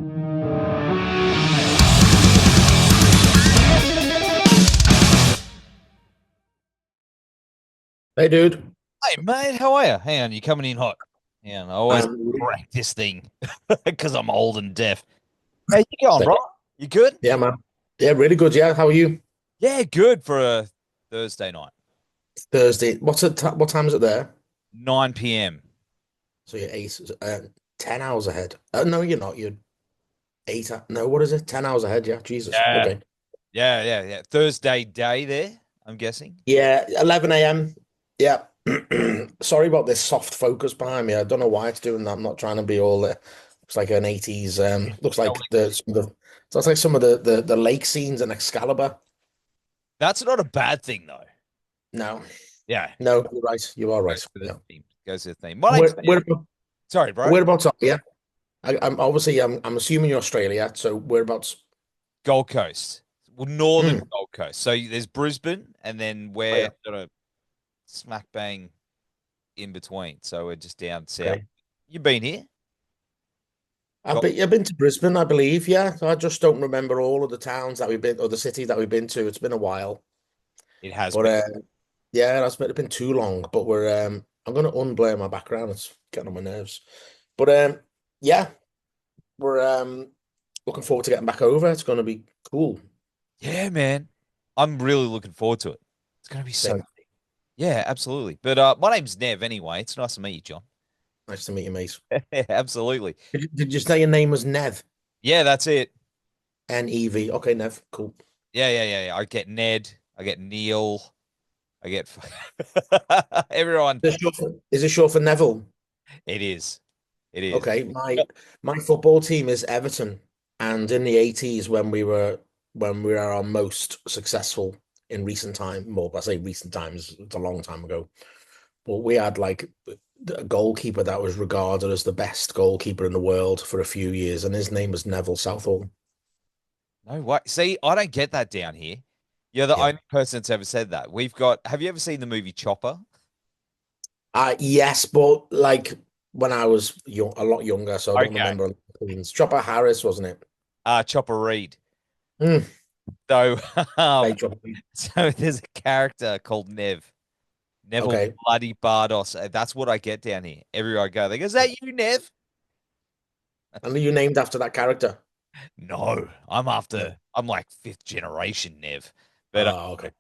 Hey, dude. Hey, mate, how are you? Hang on, you coming in hot? Yeah, I always Um, crack this thing because I'm old and deaf. How you going, bro? You good? yeah, man. Yeah, really good. Yeah, how are you? Yeah, good for a Thursday night, Thursday. What time is it there? 9 p.m. So you're 10 hours ahead. No, you're not. You're eight. No, what is it? 10 hours ahead. Yeah, Jesus. Yeah, Okay. yeah. Thursday day there, I'm guessing. Yeah, 11 a.m. Yeah. Sorry about this soft focus behind me. I don't know why it's doing that. I'm not trying to be all. Looks like an 80s. Looks like looks like some of the lake scenes in Excalibur. That's not a bad thing, though. No, Yeah, no, you're right. You are goes right. for the Yeah. theme. Goes to the theme. My name's Where, where, Nev. Sorry, bro. whereabouts are you? I'm obviously I'm assuming you're Australia, so whereabouts? Gold Coast. Well, northern Hmm. Gold Coast. So there's Brisbane, and then Oh we're yeah. sort of smack bang in between. So we're just down south. Okay. You been here? I've Got been to Brisbane, I believe. Yeah, I just don't remember all of the towns that we've been or the cities that we've been to. It's been a while, it has but been. yeah, it's been too long. But we're I'm gonna unblur my background. It's getting on my nerves. But yeah, we're looking forward to getting back over. It's gonna be cool. Yeah, man. I'm really looking forward to it. It's gonna be so Same. yeah, absolutely. But my name's Nev anyway. It's nice to meet you, John. Nice to meet you, mate. Yeah, absolutely. Did you say your name was Nev? Yeah, that's it. Nev. Okay, Nev. Cool. Yeah. I get Ned. I get Neil. I get everyone. Is it short for Neville? It is. It is. Okay, my football team is Everton, and in the 80s when we were our most successful in recent time, well, I say recent times, it's a long time ago, but we had like a goalkeeper that was regarded as the best goalkeeper in the world for a few years, and his name was Neville Southall. No way. See, I don't get that down here. You're the Yeah. only person that's ever said that. We've got. Have you ever seen the movie Chopper? Yes, but like when I was young, a lot younger, so I don't Okay. remember the queens. Chopper Harris, wasn't it? Chopper Reed. Mm, So, okay, Chopper. so there's a character called Nev. Neville Okay. Bloody Bardos. That's what I get down here. Everywhere I go, they go, "Is that you, Nev?" And are you named after that character? No, I'm No. after. I'm like fifth generation Nev, but Oh, okay.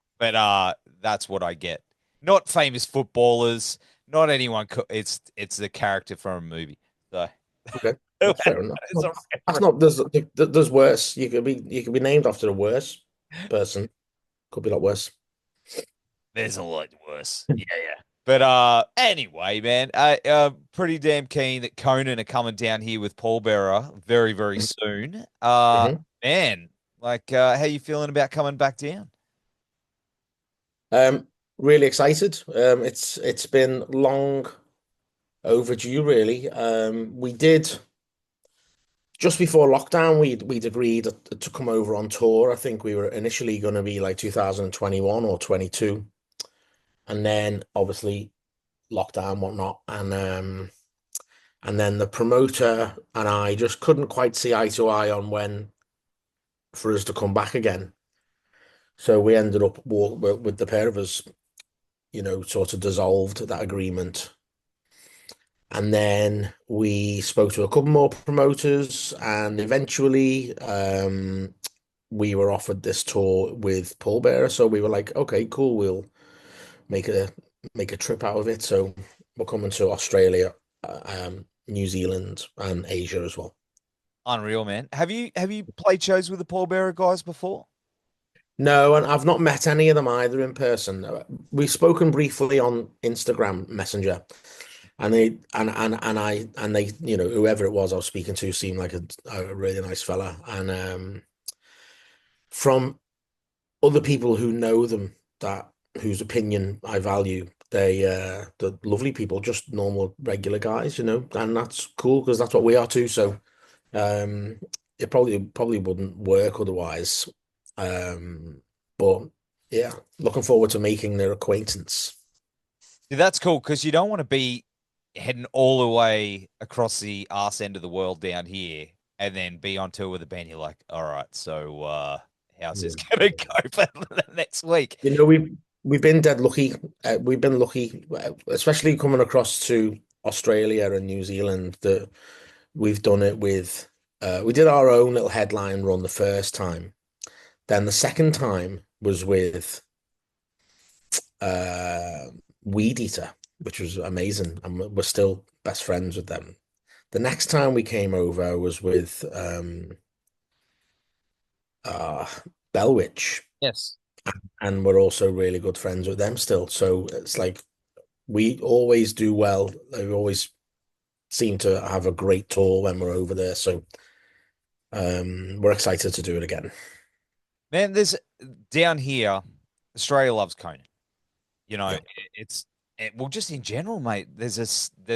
that's what I get. Not famous footballers, not anyone. It's the character from a movie. So Okay, that's fair enough. it's a That's reference. not. There's worse. You could be named after a worse person. Could be a lot worse. There's a lot worse. Yeah. But anyway, man, pretty damn keen that Conan are coming down here with Pallbearer very, very soon. Mhm. Man, like how you feeling about coming back down? Um, really excited. It's been long overdue, really. We did just before lockdown. We'd agreed to come over on tour. I think we were initially going to be like 2021 or 22, and then obviously lockdown, whatnot, and then the promoter and I just couldn't quite see eye to eye on when for us to come back again. So we ended up with the pair of us, sort of dissolved that agreement. And then we spoke to a couple more promoters, and eventually we were offered this tour with Pallbearer. So we were like, okay, cool, we'll make a make a trip out of it. So we're coming to Australia, New Zealand, and Asia as well. Unreal, man. Have you played shows with the Pallbearer guys before? No, and I've not met any of them either in person. We've spoken briefly on Instagram Messenger, and they, whoever it was I was speaking to seemed like a really nice fella. And from other people who know them, that whose opinion I value, they're lovely people, just normal regular guys, and that's cool because that's what we are too. So um, it probably wouldn't work otherwise. But yeah, looking forward to making their acquaintance. See, that's cool because you don't want to be heading all the way across the arse end of the world down here. and then be on tour with a band. You're like, all right, so how's this Yeah. gonna go for the next week? You know, we've been dead lucky. We've been lucky, especially coming across to Australia and New Zealand, that we've done it with. We did our own little headline run the first time. Then the second time was with uh, Weed Eater, which was amazing, and we're still best friends with them. The next time we came over was with uh, Bellwitch, Yes. and we're also really good friends with them still. So it's like we always do well. They always seem to have a great tour when we're over there. So we're excited to do it again. Man, there's down here, Australia loves Conan. You know, Yeah. well, just in general, mate. There's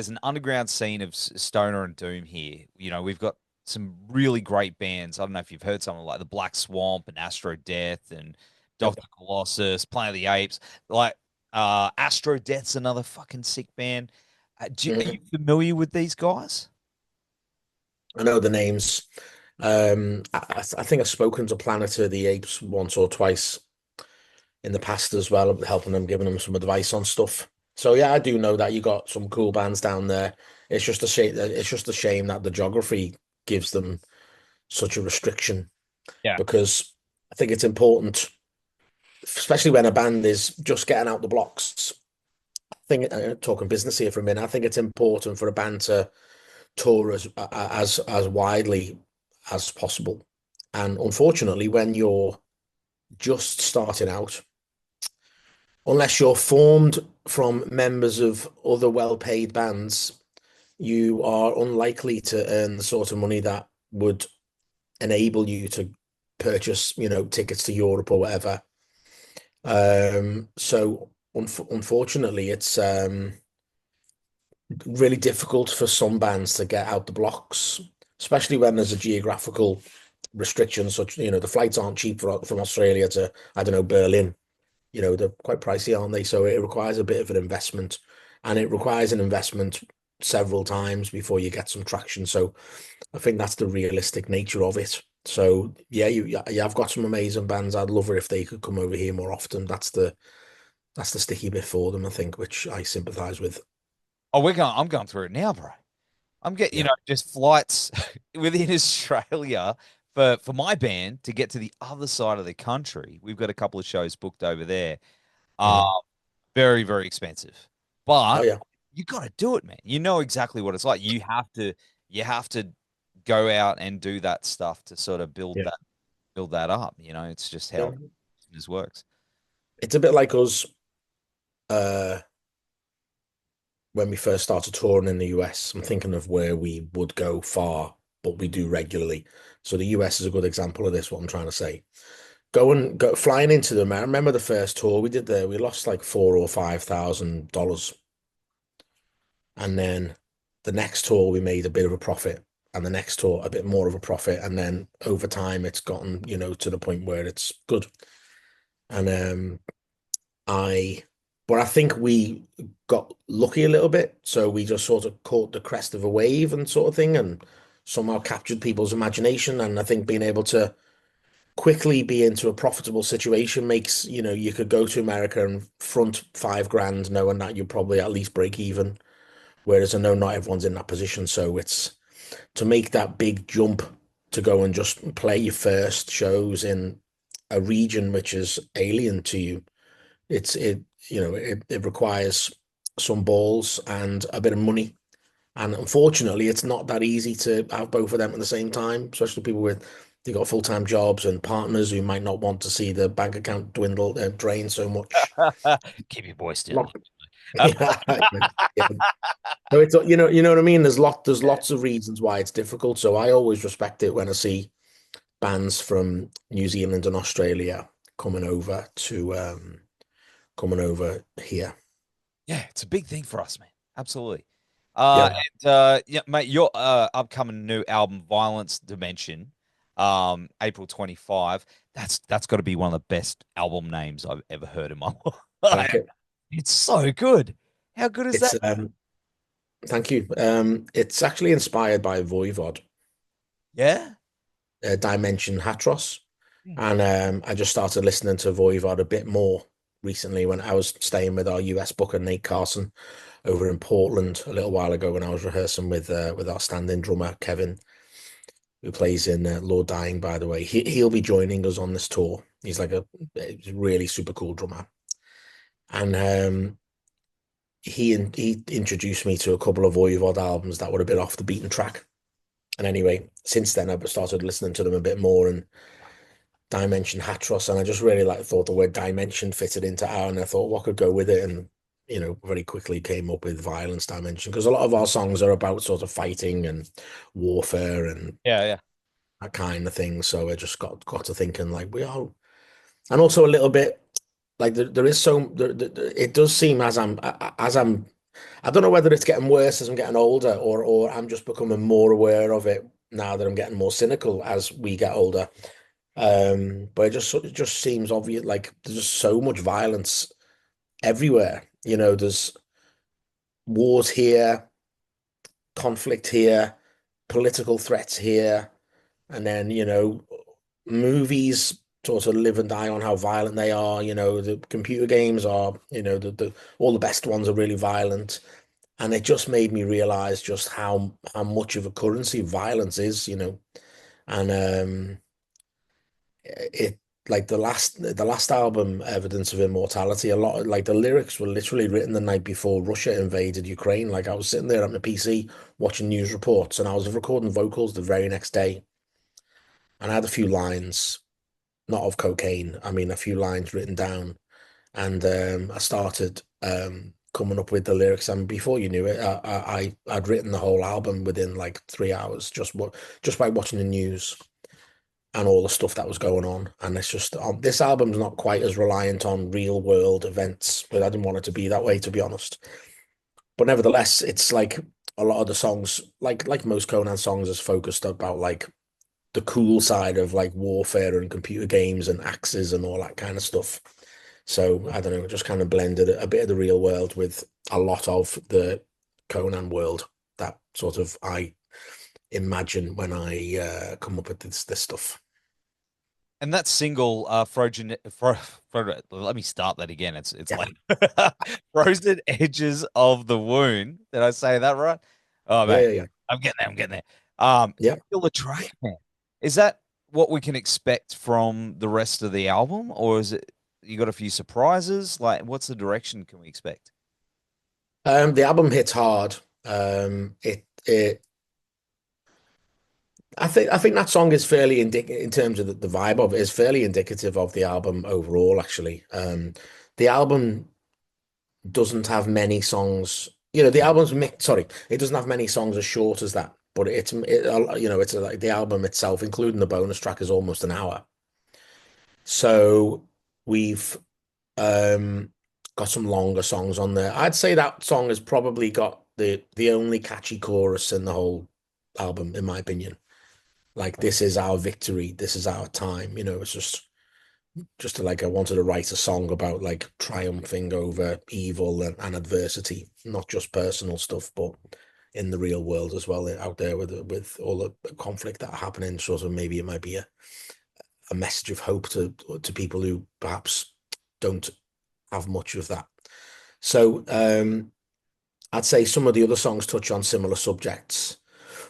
an underground scene of stoner and doom here. You know, we've got some really great bands. I don't know if you've heard something like the Black Swamp and Astro Death and Yep. Doctor Colossus, Planet of the Apes. Like, Astro Death's another fucking sick band. Are you Mhm. familiar with these guys? I know the names. I think I've spoken to Planet of the Apes once or twice in the past as well, helping them, giving them some advice on stuff. So yeah, I do know that you got some cool bands down there. It's just a shame. It's just a shame that the geography gives them such a restriction, Yeah. because I think it's important, especially when a band is just getting out the blocks. I think, talking business here for a minute, I think it's important for a band to tour as widely as possible. And unfortunately, when you're just starting out, unless you're formed from members of other well-paid bands, you are unlikely to earn the sort of money that would enable you to purchase, tickets to Europe or whatever. So unfortunately, it's really difficult for some bands to get out the blocks, especially when there's a geographical restriction, such, the flights aren't cheap from Australia to, I don't know, Berlin. They're quite pricey, aren't they? So it requires a bit of an investment, and it requires an investment several times before you get some traction. So I think that's the realistic nature of it. So yeah, I've got some amazing bands. I'd love it if they could come over here more often. That's the sticky bit for them, I think, which I sympathize with. Oh, I'm going through it now, bro. I'm getting, Yeah. just flights within Australia for my band to get to the other side of the country. We've got a couple of shows booked over there. Uh, Mhm. very, very expensive. Oh But yeah. you got to do it, man. You know exactly what it's like. You have to go out and do that stuff to sort of build Yeah. that up. It's just Yeah. how business works. It's a bit like us uh when we first started touring in the US. I'm thinking of where we would go far, but we do regularly. So the US is a good example of this, what I'm trying to say. Flying into them. I remember the first tour we did there, we lost like $4,000 or $5,000. And then the next tour we made a bit of a profit. And the next tour a bit more of a profit. And then over time it's gotten, to the point where it's good. And I but I think we got lucky a little bit. So we just sort of caught the crest of a wave and sort of thing, and somehow captured people's imagination. And I think being able to quickly be into a profitable situation makes, you could go to America and front 5 grand knowing that you probably at least break even. Whereas I know not everyone's in that position. So it's to make that big jump to go and just play your first shows in a region which is alien to you. It requires some balls and a bit of money. And unfortunately, it's not that easy to have both of them at the same time, especially people with they got full-time jobs and partners who might not want to see the bank account dwindle and drain so much. Keep your voice down. Lot, yeah, yeah. So it's you know what I mean. There's lots of reasons why it's difficult. So I always respect it when I see bands from New Zealand and Australia coming over to coming over here. Yeah, it's a big thing for us, man. Absolutely. Yeah. Yeah, mate, your upcoming new album, Violence Dimension, April 25. That's got to be one of the best album names I've ever heard in my I life. like it. It's so good. How good is It's that? thank you. It's actually inspired by Voivod. Yeah. Dimension Hatros. Hmm. And I just started listening to Voivod a bit more recently when I was staying with our US booker, Nate Carson, over in Portland a little while ago when I was rehearsing with our stand-in drummer, Kevin, who plays in Lord Dying, by the way. He'll be joining us on this tour. He's like he's a really super cool drummer. And he introduced me to a couple of Voivod albums that were a bit off the beaten track. And anyway, since then I've started listening to them a bit more and Dimension Hatros, and I just really like thought the word dimension fitted into our, and I thought what could go with it, and very quickly came up with Violence Dimension because a lot of our songs are about sort of fighting and warfare and Yeah, yeah. that kind of thing. So I just got to thinking like we are, and also a little bit like there is it does seem as I'm I don't know whether it's getting worse as I'm getting older or I'm just becoming more aware of it now that I'm getting more cynical as we get older. But it just seems obvious, like there's just so much violence everywhere. There's wars here, conflict here, political threats here, and then, movies sort of live and die on how violent they are. The computer games are, the all the best ones are really violent. And it just made me realize just how much of a currency violence is, and it like the last album, Evidence of Immortality, a lot of like the lyrics were literally written the night before Russia invaded Ukraine. Like I was sitting there on the PC watching news reports and I was recording vocals the very next day. And I had a few lines, not of cocaine, I mean a few lines written down. And I started coming up with the lyrics. And before you knew it, I'd written the whole album within like 3 hours, just by watching the news and all the stuff that was going on. And it's just this album's not quite as reliant on real world events, but I didn't want it to be that way, to be honest. But nevertheless, it's like a lot of the songs, like most Conan songs, is focused about like the cool side of like warfare and computer games and axes and all that kind of stuff. So I don't know, just kind of blended a bit of the real world with a lot of the Conan world that sort of I imagine when I come up with this stuff. And that single, let me start that again. It's Yeah, like Frozen Edges of the Wound. Did I say that right? Oh yeah, mate, yeah, yeah. I'm getting there. I'm getting there. Yeah. Still a track, man. Is that what we can expect from the rest of the album, or is it you got a few surprises? Like, what's the direction can we expect? The album hits hard. It I think that song is fairly indicative in terms of the vibe of it is fairly indicative of the album overall, actually. The album doesn't have many songs, the album's mixed, sorry, it doesn't have many songs as short as that, but it's like the album itself, including the bonus track, is almost an hour. So we've um got some longer songs on there. I'd say that song has probably got the only catchy chorus in the whole album, in my opinion. Like this is our victory, this is our time. It's just like I wanted to write a song about like triumphing over evil and adversity, not just personal stuff, but in the real world as well, out there with all the conflict that are happening. Sort of maybe it might be a message of hope to people who perhaps don't have much of that. So I'd say some of the other songs touch on similar subjects.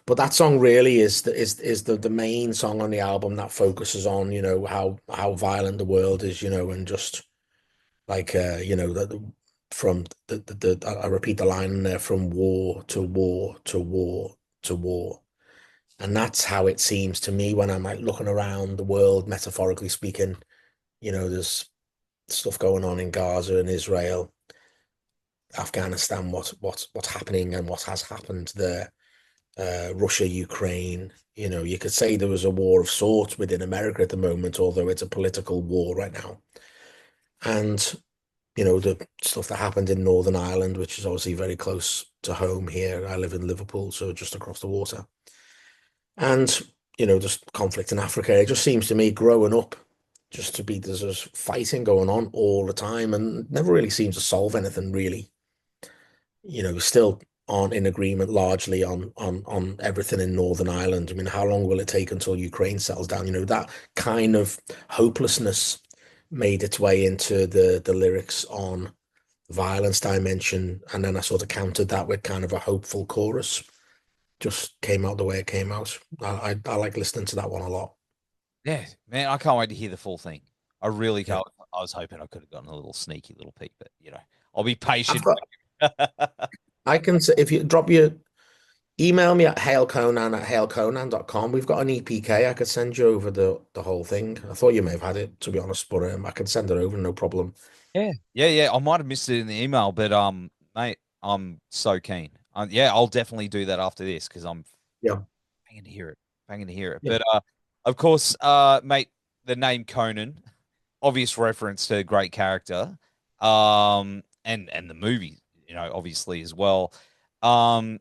But that song really is the main song on the album that focuses on, how violent the world is, and just like from I repeat the line in there, from war to war to war to war. And that's how it seems to me when I'm like looking around the world, metaphorically speaking. There's stuff going on in Gaza and Israel, Afghanistan, what's happening and what has happened there, Russia, Ukraine. You could say there was a war of sorts within America at the moment, although it's a political war right now. And, the stuff that happened in Northern Ireland, which is obviously very close to home here. I live in Liverpool, so just across the water. And, just conflict in Africa. It just seems to me growing up just to be there's just fighting going on all the time and never really seems to solve anything really. Still aren't in agreement largely on everything in Northern Ireland. I mean, how long will it take until Ukraine settles down? You know, that kind of hopelessness made its way into the lyrics on Violence Dimension, and then I sort of countered that with kind of a hopeful chorus. Just came out the way it came out. I like listening to that one a lot. Yeah, man, I can't wait to hear the full thing. I really Yeah. can't. I was hoping I could have gotten a little sneaky little peek, but I'll be I've patient. got I can say if you drop your email me at hailconan@hailconan.com. We've got an EPK. I could send you over the whole thing. I thought you may have had it, to be honest, but I can send it over, no problem. Yeah, yeah, yeah. I might have missed it in the email, but mate, I'm so keen. Yeah, I'll definitely do that after this because I'm Yeah. banging to hear it, banging to hear it. Yeah. But of course, mate, the name Conan, obvious reference to a great character, and the movie, obviously as well. Um,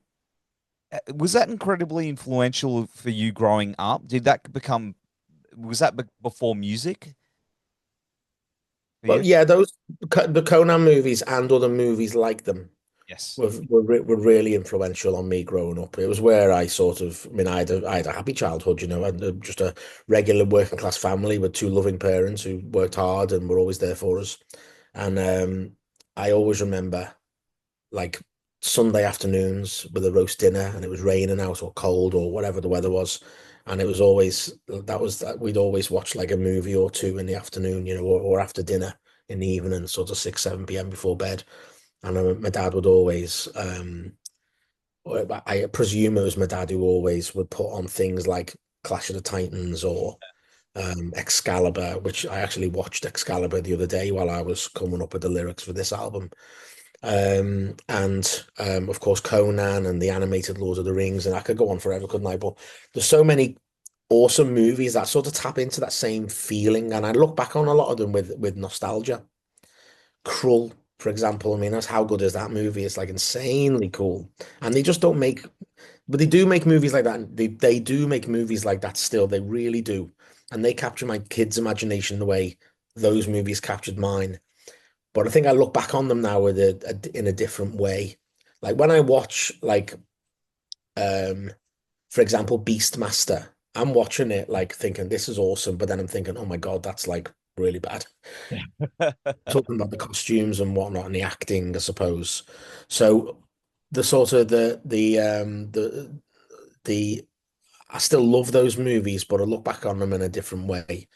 was that incredibly influential for you growing up? Did that become was that before music for Well, you? yeah, the Conan movies and other movies like them Yes. were really influential on me growing up. It was where I sort of, I mean, I had a happy childhood, you know, I had just a regular working class family with two loving parents who worked hard and were always there for us. And I always remember like Sunday afternoons with a roast dinner and it was raining out or cold or whatever the weather was. And it was always that we'd always watch like a movie or two in the afternoon, you know, or after dinner in the evening, sort of 6, 7 p.m. before bed. And my dad would always, or I presume it was my dad who always would put on things like Clash of the Titans or Excalibur, which I actually watched Excalibur the other day while I was coming up with the lyrics for this album. And of course Conan and the animated Lord of the Rings, and I could go on forever, couldn't I? But there's so many awesome movies that sort of tap into that same feeling, and I look back on a lot of them with nostalgia. Krull, for example, I mean, that's how good is that movie? It's like insanely cool, and they just don't make, but they do make movies like that. They do make movies like that still. They really do, and they capture my kids' imagination the way those movies captured mine. But I think I look back on them now with in a different way. Like when I watch, like, um, for example, Beastmaster, I'm watching it like thinking this is awesome, but then I'm thinking, oh my God, that's like really bad. Talking about the costumes and whatnot and the acting, I suppose. So the sort of the I still love those movies, but I look back on them in a different way.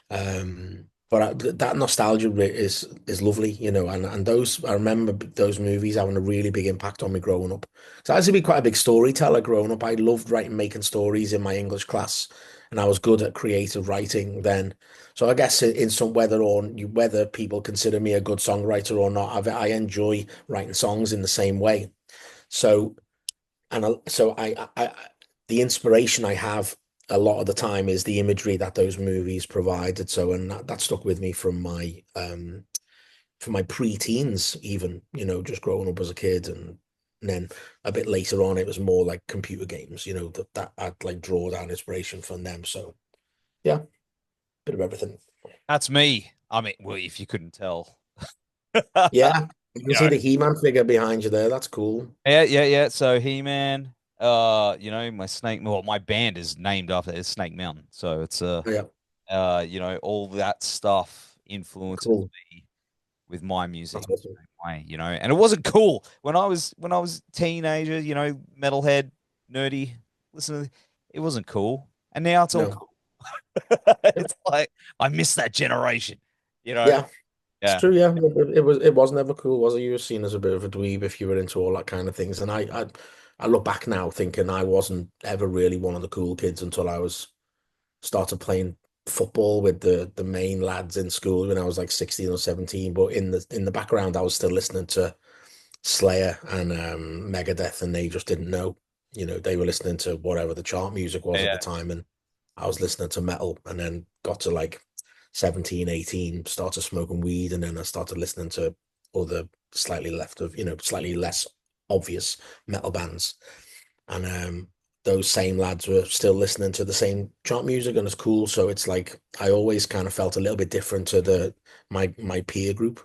But that nostalgia is lovely, you know, and those I remember those movies having a really big impact on me growing up. So I used to be quite a big storyteller growing up. I loved writing, making stories in my English class, and I was good at creative writing then. So I guess in some whether people consider me a good songwriter or not, I enjoy writing songs in the same way. So the inspiration I have a lot of the time is the imagery that those movies provided. So, and that stuck with me from my pre-teens, even, you know, just growing up as a kid, and then a bit later on, it was more like computer games, you know, that I'd like draw down inspiration from them. So, yeah, bit of everything. That's me. I mean, well, if you couldn't tell. Yeah, you can You see know, the He-Man figure behind you there. That's cool. yeah, yeah, yeah. So He-Man, my Snake, well, my band is named after it's Snake Mountain. So it's Yeah, all that stuff influences cool. me with my music That's in the awesome. same way, and it wasn't cool when I was a teenager, metalhead, nerdy, listen to it wasn't cool. And now it's all No, cool. yeah, It's like I miss that generation, you know? yeah. It's Yeah. true, yeah. It was never cool, was it? You were seen as a bit of a dweeb if you were into all that kind of things. And I look back now thinking I wasn't ever really one of the cool kids until I was started playing football with the main lads in school when I was like 16 or 17. But in the background, I was still listening to Slayer and Megadeth, and they just didn't know. You know, they were listening to whatever the chart music was at Yeah. the time, and I was listening to metal, and then got to like 17, 18, started smoking weed, and then I started listening to other slightly left of, you know, slightly less obvious metal bands. And those same lads were still listening to the same chart music, and it's cool. So it's like I always kind of felt a little bit different to the my peer group.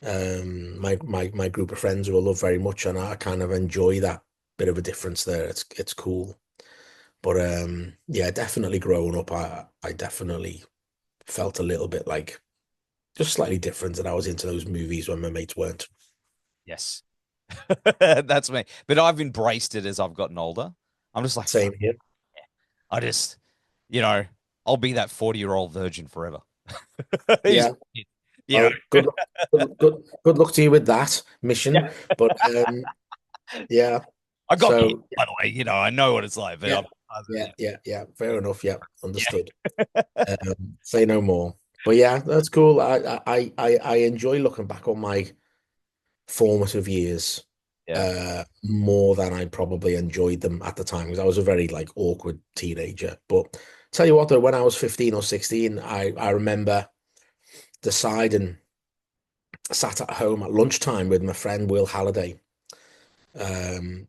My group of friends who I love very much, and I kind of enjoy that bit of a difference there. It's cool. But yeah, definitely growing up, I definitely felt a little bit like just slightly different, and I was into those movies when my mates weren't. Yes. That's me. But I've embraced it as I've gotten older. I'm just like, Same fuck. here. I just, you know, I'll be that 40-year-old virgin forever. He's, Yeah. you know, Oh, good luck to you with that mission. yeah. But yeah. I got kids, So by the way. I know what it's like, but yeah, I'm, yeah. Fair enough. Yeah, yeah, understood. Say no more. But yeah, that's cool. I enjoy looking back on my formative years yeah. more than I probably enjoyed them at the time because I was a very like awkward teenager. But tell you what, though, when I was 15 or 16, I remember deciding, I sat at home at lunchtime with my friend Will Halliday, um,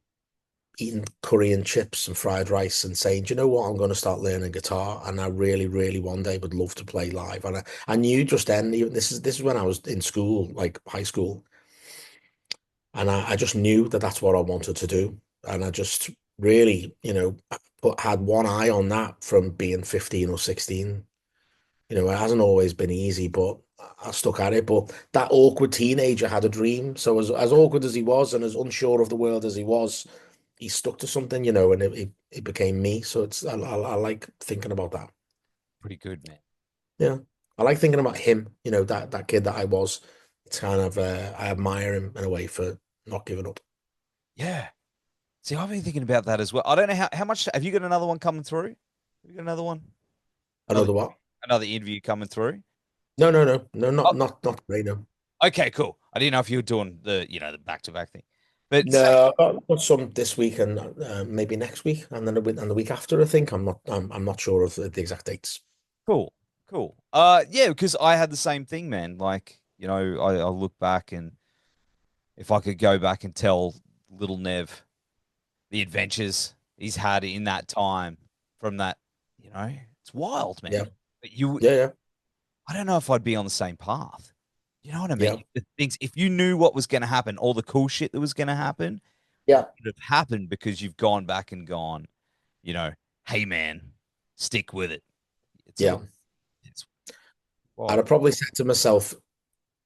eating curry and chips and fried rice and saying, "Do you know what? I'm going to start learning guitar, and I really, really one day would love to play live." And I knew just then, even this is when I was in school, like high school, and I just knew that that's what I wanted to do, and I just really, had one eye on that from being 15 or 16. It hasn't always been easy, but I stuck at it. But that awkward teenager had a dream. So as awkward as he was and as unsure of the world as he was, he stuck to something, and it became me. So I like thinking about that. Pretty good, man. Yeah. I like thinking about him, that kid that I was. It's kind of I admire him in a way for not giving up. Yeah. See, I've been thinking about that as well. I don't know how much have you got another one coming through? Have you got another one? Another Another what? another interview coming through? No, Oh, not great, no. okay, cool. I didn't know if you were doing the back-to-back thing. But say, No, I've got some this week and maybe next week, and then the week after. I think I'm not sure of the exact dates. cool, cool. Yeah, because I had the same thing, man. Like, I look back and if I could go back and tell little Nev the adventures he's had in that time from that, it's wild, Yeah, man. But you, yeah, yeah, I don't know if I'd be on the same path. You know what I mean? yeah, The things, if you knew what was going to happen, all the cool shit that was going to happen, yeah, would have happened because you've gone back and gone, you know, hey man, stick with it. It's a, yeah. it's I'd wild. have probably said to myself,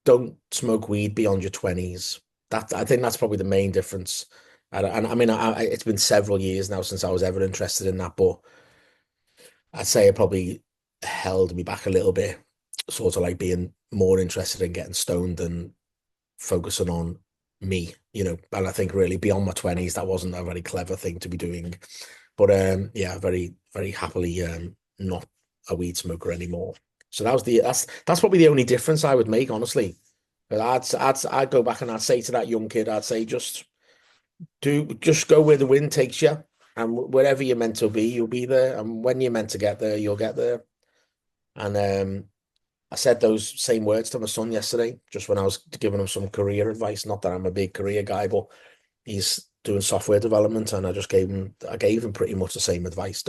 "Don't smoke weed beyond your 20s." I think that's probably the main difference. And I mean, it's been several years now since I was ever interested in that, but I'd say it probably held me back a little bit, sort of like being more interested in getting stoned than focusing on me, And I think really beyond my 20s, that wasn't a very clever thing to be doing. But yeah, very, very happily not a weed smoker anymore. So that's probably the only difference I would make, honestly. But I'd go back and I'd say to that young kid, I'd say just go where the wind takes you, and wherever you're meant to be, you'll be there, and when you're meant to get there, you'll get there. And I said those same words to my son yesterday, just when I was giving him some career advice. Not that I'm a big career guy, but he's doing software development, and I gave him pretty much the same advice.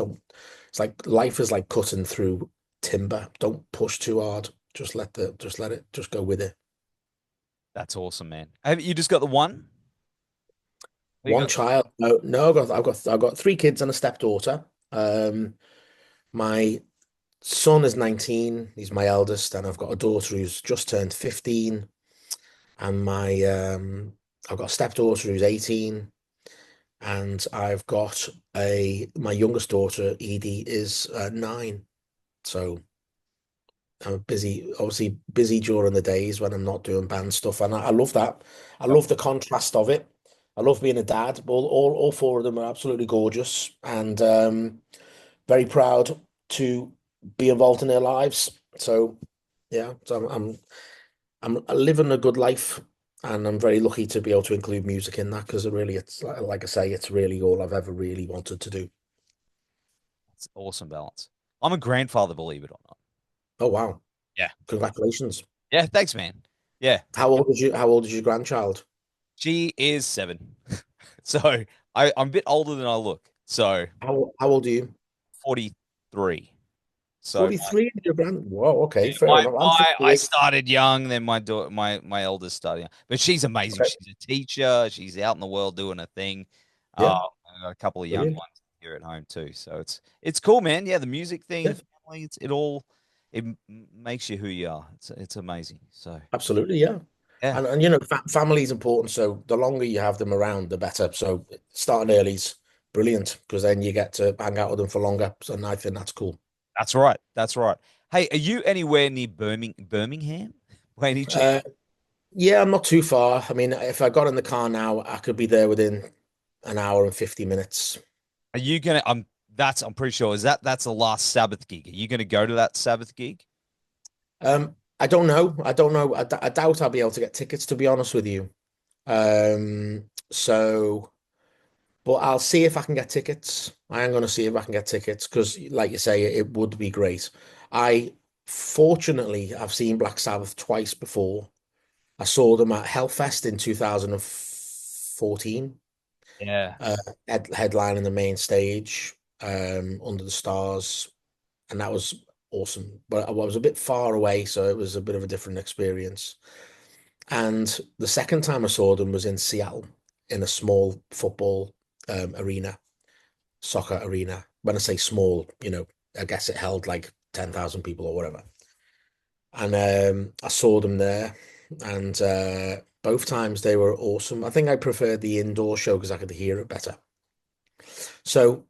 It's like life is like cutting through timber. Don't push too hard. Just let it, just go with it. That's awesome, man. Have you just got the one? You One got child. No, no, I've got three kids and a stepdaughter. My son is 19. He's my eldest, and I've got a daughter who's just turned 15. And I've got a stepdaughter who's 18, and I've got a my youngest daughter, Edie, is 9. So I'm busy, obviously busy during the days when I'm not doing band stuff, and I love that. I yep. love the contrast of it. I love being a dad. All four of them are absolutely gorgeous, and very proud to be involved in their lives. So yeah, so I'm living a good life, and I'm very lucky to be able to include music in that because it's like I say, it's really all I've ever really wanted to do. It's awesome balance. I'm a grandfather, believe it or not. Oh wow! Yeah. Congratulations. Yeah, thanks, man. Yeah. How old is your grandchild? She is 7. So I'm a bit older than I look. So How old are you? 43. So 43 in your grand. Whoa, okay, fair my enough. I'm I 58. started young, then my daughter, my eldest started young. But she's amazing. Okay. She's a teacher. She's out in the world doing a thing. Yeah, I got a couple of young brilliant. ones here at home too. So it's cool, man. Yeah, the music thing, Yeah, the family, it all makes you who you are. It's amazing. So absolutely. Yeah. yeah, And fa family is important. So the longer you have them around, the better. So starting early is brilliant because then you get to hang out with them for longer. So I think that's cool. that's right. That's right. Hey, are you anywhere near Birmingham by any chance? Uh, yeah, I'm not too far. I mean, if I got in the car now, I could be there within an hour and 50 minutes. Are you gonna? I'm pretty sure. That's the last Sabbath gig? Are you gonna go to that Sabbath gig? I don't know. I don't know. I doubt I'll be able to get tickets, to be honest with you. So, but I'll see if I can get tickets. I am going to see if I can get tickets because, like you say, it would be great. I Fortunately, I've seen Black Sabbath twice before. I saw them at Hellfest in 2014, Yeah. uh, headlining the main stage, under the stars, and that was awesome. But I was a bit far away, so it was a bit of a different experience. And the second time I saw them was in Seattle in a small football arena, soccer arena. When I say small, I guess it held like 10,000 people or whatever. And I saw them there, and both times they were awesome. I think I preferred the indoor show because I could hear it better. So,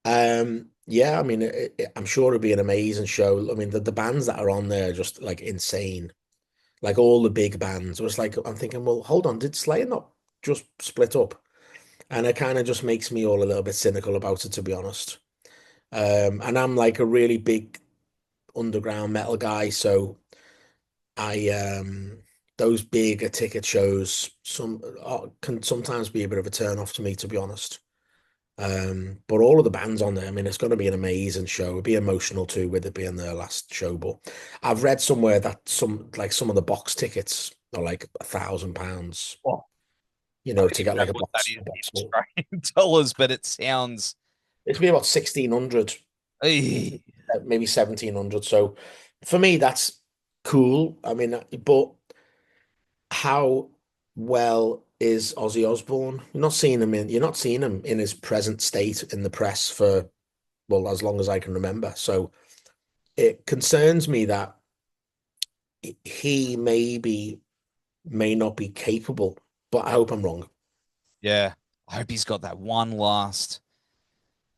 yeah, I mean, I'm sure it'd be an amazing show. I mean, the bands that are on there are just like insane. Like all the big bands. It was like I'm thinking, well, hold on, did Slayer not just split up? And it kind of just makes me all a little bit cynical about it, to be honest. And I'm like a really big underground metal guy, so I those bigger ticket shows can sometimes be a bit of a turn off to me, to be honest. But all of the bands on there, I mean, it's going to be an amazing show. It'll be emotional too, with it being their last show. But I've read somewhere that some of the box tickets are like £1,000, Well, I don't to even get know Yeah. like a what that box. is A in box set. Australian dollars, but it sounds. It's be about 1,600, Eh, maybe 1,700. So for me, that's cool. I mean, but how well is Ozzy Osbourne? You're not seeing him in his present state in the press for, well, as long as I can remember. So it concerns me that he may not be capable, but I hope I'm wrong. Yeah. I hope he's got that one last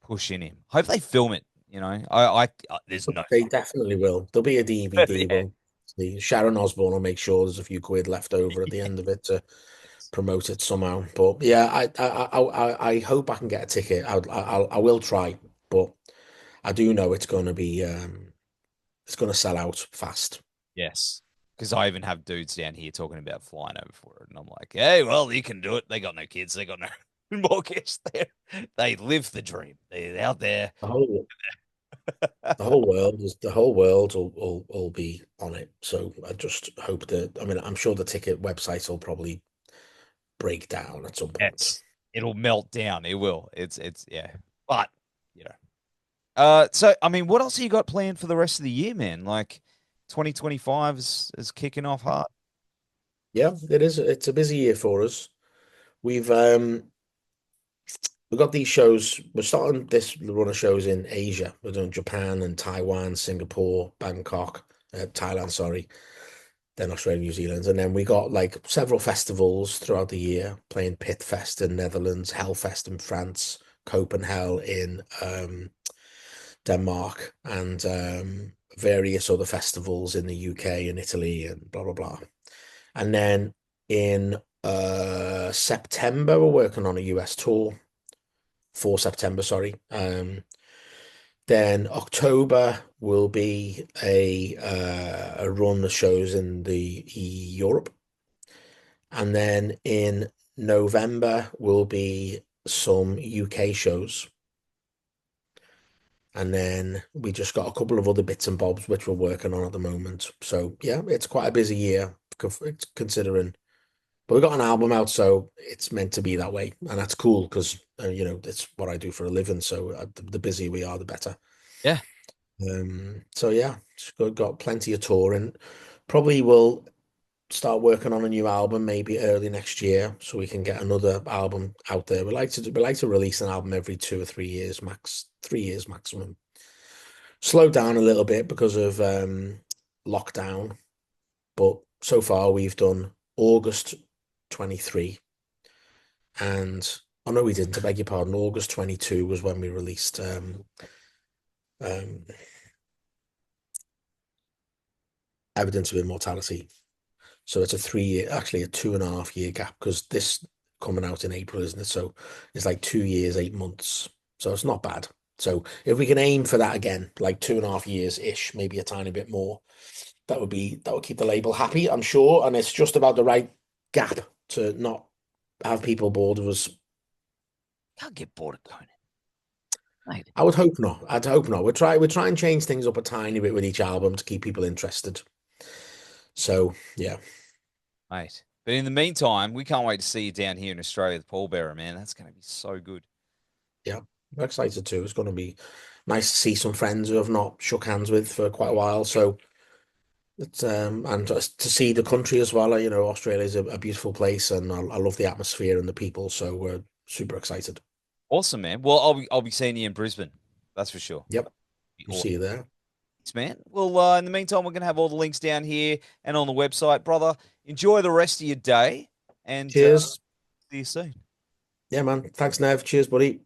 push in him. Hope they film it. There's But no. they definitely will. There'll be a DVD. Yeah. Well, see, Sharon Osbourne will make sure there's a few quid left over at the end of it to promote it somehow. But yeah, I hope I can get a ticket. I will try, but I do know it's going to sell out fast. Yes. Because I even have dudes down here talking about flying over for it. And I'm like, hey, well, you can do it. They got no kids. They got no mortgage. They live the dream. They're out there. The whole the whole world will be on it. So I just hope that, I mean, I'm sure the ticket website will probably break down at some point. Yes. It'll melt down. It will. Yeah. But, you know. So I mean, what else have you got planned for the rest of the year, man? Like 2025 is kicking off hard. Yeah, it is. It's a busy year for us. We've um we've got these shows. We're starting this run of shows in Asia. We're doing Japan and Taiwan, Singapore, Bangkok, Thailand, sorry, then Australia, New Zealand. And then we got like several festivals throughout the year, playing Pit Fest in Netherlands, Hellfest in France, Copenhagen in Denmark, and various other festivals in the UK and Italy and blah blah blah. And then in September, we're working on a US tour for September, sorry. Then October will be a run of shows in the Europe, and then in November will be some UK shows, and then we just got a couple of other bits and bobs which we're working on at the moment. So yeah, it's quite a busy year considering. But we got an album out, so it's meant to be that way, and that's cool because it's what I do for a living. So the busier we are, the better. Yeah. So yeah, just got plenty of touring. Probably will start working on a new album maybe early next year, so we can get another album out there. We like to release an album every 2 or 3 years max, 3 years maximum. Slowed down a little bit because of lockdown, but so far we've done August 23 and oh no, we didn't. I beg your pardon. August 22 was when we released um, Evidence of Immortality. So it's a 3 year, actually a 2.5 year gap because this coming out in April, isn't it? So it's like 2 years, 8 months. So it's not bad. So if we can aim for that again, like 2.5 years ish, maybe a tiny bit more, that would keep the label happy, I'm sure. And it's just about the right gap to not have people bored of us. Can't get bored of Conan, mate. I would hope not. I'd hope not. We try and change things up a tiny bit with each album to keep people interested. So yeah. Mate. But in the meantime, we can't wait to see you down here in Australia, the Pallbearer, man. That's going to be so good. Yeah, I'm excited too. It's going to be nice to see some friends who I've not shook hands with for quite a while. So it's and just to see the country as well. You know, Australia is a beautiful place, and I love the atmosphere and the people. So we're super excited. Awesome, man. Well, I'll be seeing you in Brisbane. That's for sure. Yep, Be we'll awesome. see you there. Thanks, man. Well, in the meantime, we're going to have all the links down here and on the website, brother. Enjoy the rest of your day and Cheers. see you soon. Yeah, man. Thanks, Nev. Cheers, buddy.